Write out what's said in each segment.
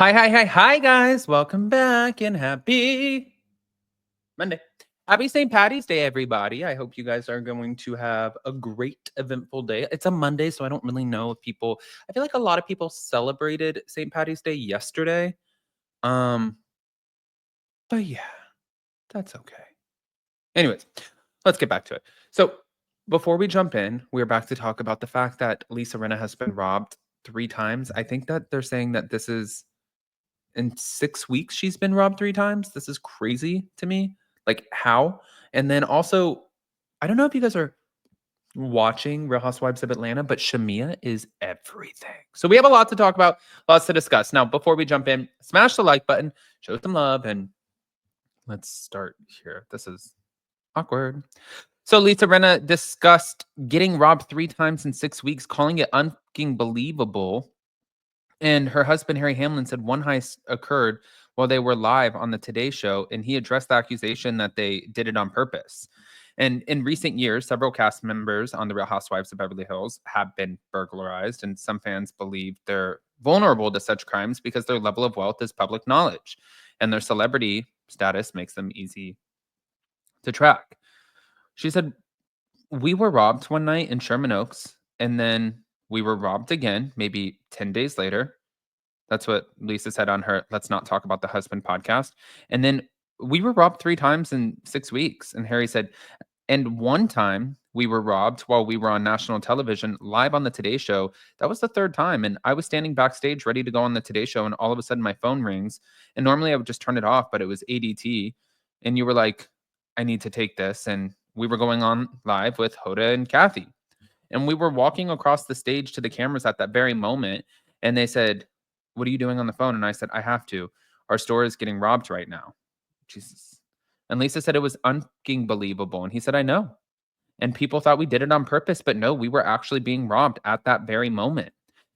Hi, guys. Welcome back and happy Monday. Happy St. Patty's Day, everybody. I hope you guys are going to have a great, eventful day. It's a Monday, so I don't really know if I feel like a lot of people celebrated St. Patty's Day yesterday. Um, but yeah, that's okay. Anyways, let's get back to it. So, before we jump in, we're back to talk about the fact that Lisa Rinna has been robbed 3 times. I think that they're saying that this is in 6 weeks she's been robbed 3 times. This is crazy to me. Like, how? And then also, I don't know if you guys are watching Real Housewives of Atlanta, but Shamia is everything. So we have a lot to talk about, lots to discuss. Now, before we jump in, smash the like button, show some love, and let's start here. This is awkward. So Lisa Rinna discussed getting robbed 3 times in 6 weeks, calling it unbelievable. And her husband, Harry Hamlin, said one heist occurred while they were live on the Today Show, and he addressed the accusation that they did it on purpose. And in recent years, several cast members on The Real Housewives of Beverly Hills have been burglarized, and some fans believe they're vulnerable to such crimes because their level of wealth is public knowledge, and their celebrity status makes them easy to track. She said, "We were robbed one night in Sherman Oaks, and then we were robbed again, maybe 10 days later." That's what Lisa said on her Let's Not Talk About the Husband podcast. And then we were robbed 3 times in 6 weeks. And Harry said, and one time we were robbed while we were on national television live on the Today Show. That was the third time. And I was standing backstage ready to go on the Today Show. And all of a sudden my phone rings. And normally I would just turn it off, but it was ADT. And you were like, I need to take this. And we were going on live with Hoda and Kathy. And we were walking across the stage to the cameras at that very moment. And they said, what are you doing on the phone? And I said, I have to. Our store is getting robbed right now. Jesus. And Lisa said it was unbelievable. And he said, I know. And people thought we did it on purpose, but no, we were actually being robbed at that very moment.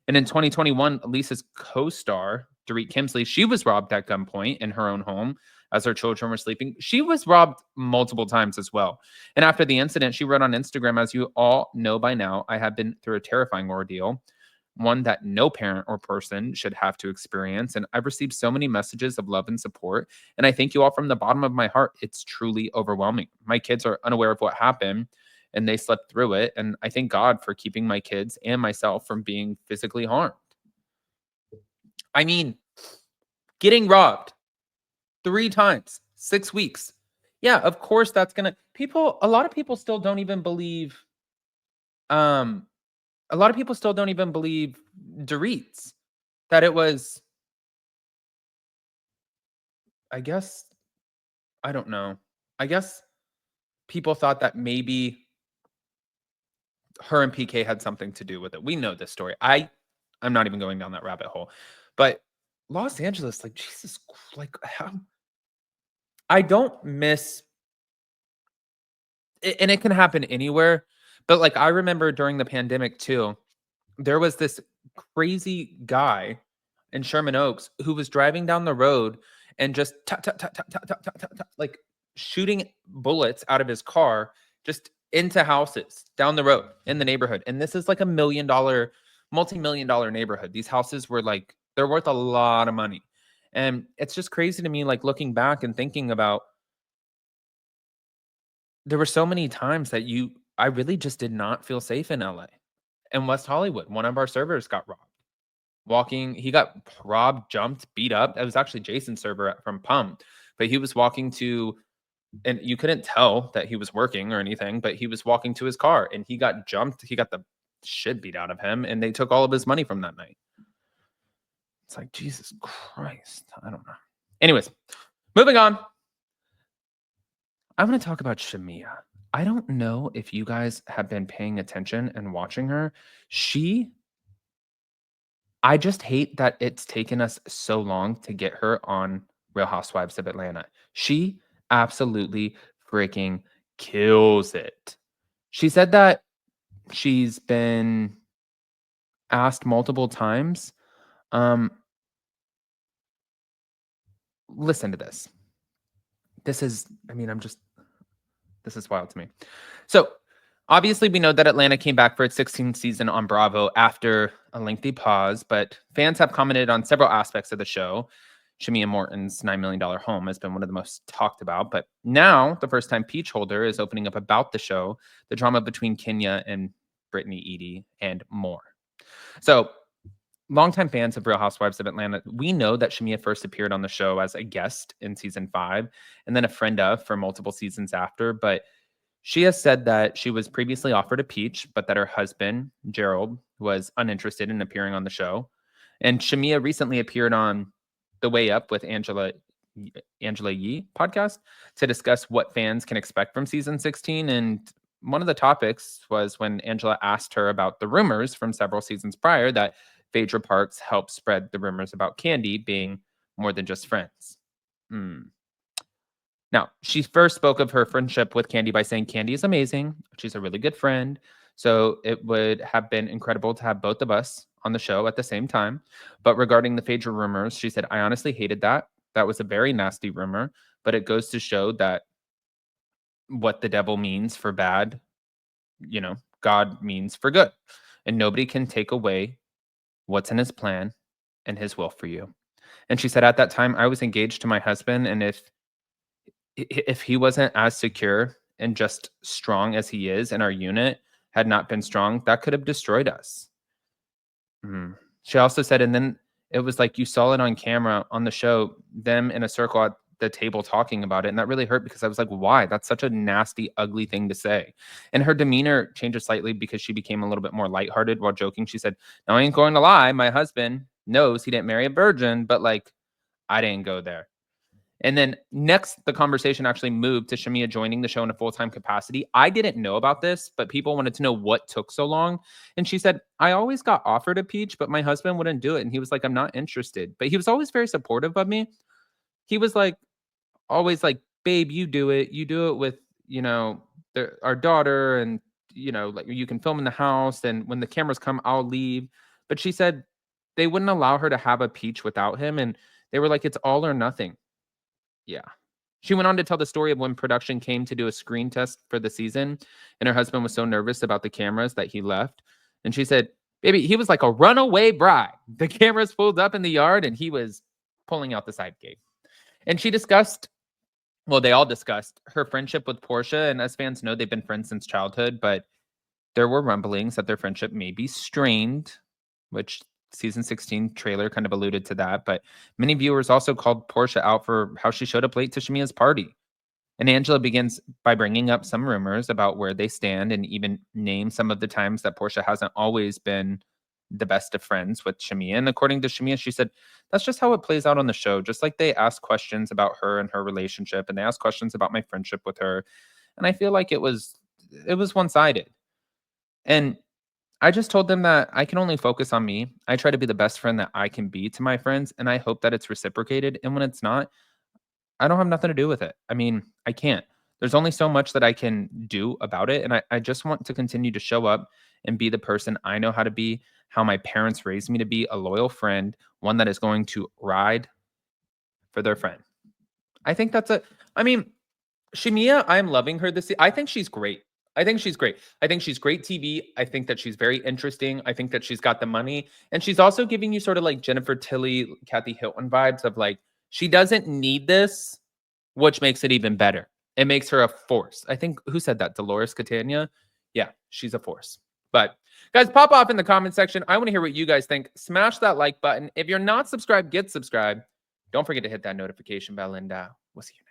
And in 2021, Lisa's co-star, Dorit Kemsley, she was robbed at gunpoint in her own home as her children were sleeping. She was robbed multiple times as well. And after the incident, she wrote on Instagram, as you all know by now, I have been through a terrifying ordeal, one that no parent or person should have to experience. And I've received so many messages of love and support. And I thank you all from the bottom of my heart. It's truly overwhelming. My kids are unaware of what happened and they slept through it. And I thank God for keeping my kids and myself from being physically harmed. I mean, getting robbed 3 times, 6 weeks. Yeah, of course that's going to a lot of people still don't even believe a lot of people still don't even believe Dorit's that it was, I guess, I don't know. I guess people thought that maybe her and PK had something to do with it. We know this story. I'm not even going down that rabbit hole. But Los Angeles, like, Jesus, like, how I don't miss and it can happen anywhere. But like, I remember during the pandemic too, there was this crazy guy in Sherman Oaks who was driving down the road and just tap, tap, tap, tap, tap, tap, tap, tap, tap, like shooting bullets out of his car just into houses down the road in the neighborhood. And this is like multi-million dollar neighborhood. These houses were like, they're worth a lot of money. And it's just crazy to me, like looking back and thinking about, there were so many times that I really just did not feel safe in LA. In West Hollywood, one of our servers got robbed. He got robbed, jumped, beat up. It was actually Jason's server from Pump, but he was walking to, and you couldn't tell that he was working or anything, but he was walking to his car and he got jumped. He got the shit beat out of him and they took all of his money from that night. It's like, Jesus Christ. I don't know. Anyways, moving on. I'm going to talk about Shamia. I don't know if you guys have been paying attention and watching her. I just hate that it's taken us so long to get her on Real Housewives of Atlanta. She absolutely freaking kills it. She said that she's been asked multiple times. Listen to this. This is wild to me. So Obviously, we know that Atlanta came back for its 16th season on Bravo after a lengthy pause, but fans have commented on several aspects of the show. Shamia Morton's $9 million home has been one of the most talked about, but now the first time Peach Holder is opening up about the show, the drama between Kenya and Brittany Eady, and more. So, longtime fans of Real Housewives of Atlanta, we know that Shamia first appeared on the show as a guest in season 5 and then a friend of for multiple seasons after, but she has said that she was previously offered a Peach, but that her husband, Gerald, was uninterested in appearing on the show. And Shamia recently appeared on The Way Up with Angela Yee podcast to discuss what fans can expect from season 16. And one of the topics was when Angela asked her about the rumors from several seasons prior that Phaedra Parks helped spread the rumors about Candy being more than just friends. Now, she first spoke of her friendship with Candy by saying Candy is amazing. She's a really good friend. So it would have been incredible to have both of us on the show at the same time. But regarding the Phaedra rumors, she said, I honestly hated that. That was a very nasty rumor, but it goes to show that what the devil means for bad, God means for good. And nobody can take away what's in his plan and his will for you. And she said, at that time, I was engaged to my husband. And if he wasn't as secure and just strong as he is, and our unit had not been strong, that could have destroyed us. She also said, and then it was like you saw it on camera on the show, them in a circle at the table talking about it. And that really hurt because I was like, why? That's such a nasty, ugly thing to say. And her demeanor changed slightly because she became a little bit more lighthearted while joking. She said, now I ain't going to lie. My husband knows he didn't marry a virgin, but like, I didn't go there. And then next, the conversation actually moved to Shamia joining the show in a full-time capacity. I didn't know about this, but people wanted to know what took so long. And she said, I always got offered a Peach, but my husband wouldn't do it. And he was like, I'm not interested. But he was always very supportive of me. He was like, always like, babe, you do it. You do it with, our daughter. And, like you can film in the house. And when the cameras come, I'll leave. But she said they wouldn't allow her to have a Peach without him. And they were like, it's all or nothing. Yeah. She went on to tell the story of when production came to do a screen test for the season, and her husband was so nervous about the cameras that he left. And she said, baby, he was like a runaway bride. The cameras pulled up in the yard, and he was pulling out the side gate. And she discussed, well, they all discussed her friendship with Porsha. And as fans know, they've been friends since childhood, but there were rumblings that their friendship may be strained, which season 16 trailer kind of alluded to that, but many viewers also called Porsha out for how she showed up late to Shamia's party. And Angela begins by bringing up some rumors about where they stand and even name some of the times that Porsha hasn't always been the best of friends with Shamia. And according to Shamia, she said, that's just how it plays out on the show. Just like they ask questions about her and her relationship, and they ask questions about my friendship with her. And I feel like it was one-sided. And I just told them that I can only focus on me. I try to be the best friend that I can be to my friends, and I hope that it's reciprocated. And when it's not, I don't have nothing to do with it. I mean, I can't. There's only so much that I can do about it. And I just want to continue to show up and be the person I know how to be, how my parents raised me to be, a loyal friend, one that is going to ride for their friend. I think Shamia, I'm loving her this. I think she's great. I think she's great TV. I think that she's very interesting. I think that she's got the money. And she's also giving you sort of like Jennifer Tilly, Kathy Hilton vibes of like, she doesn't need this, which makes it even better. It makes her a force. I think, who said that? Dolores Catania? Yeah, she's a force. But guys, pop off in the comment section. I want to hear what you guys think. Smash that like button. If you're not subscribed, get subscribed. Don't forget to hit that notification bell, and we'll see you.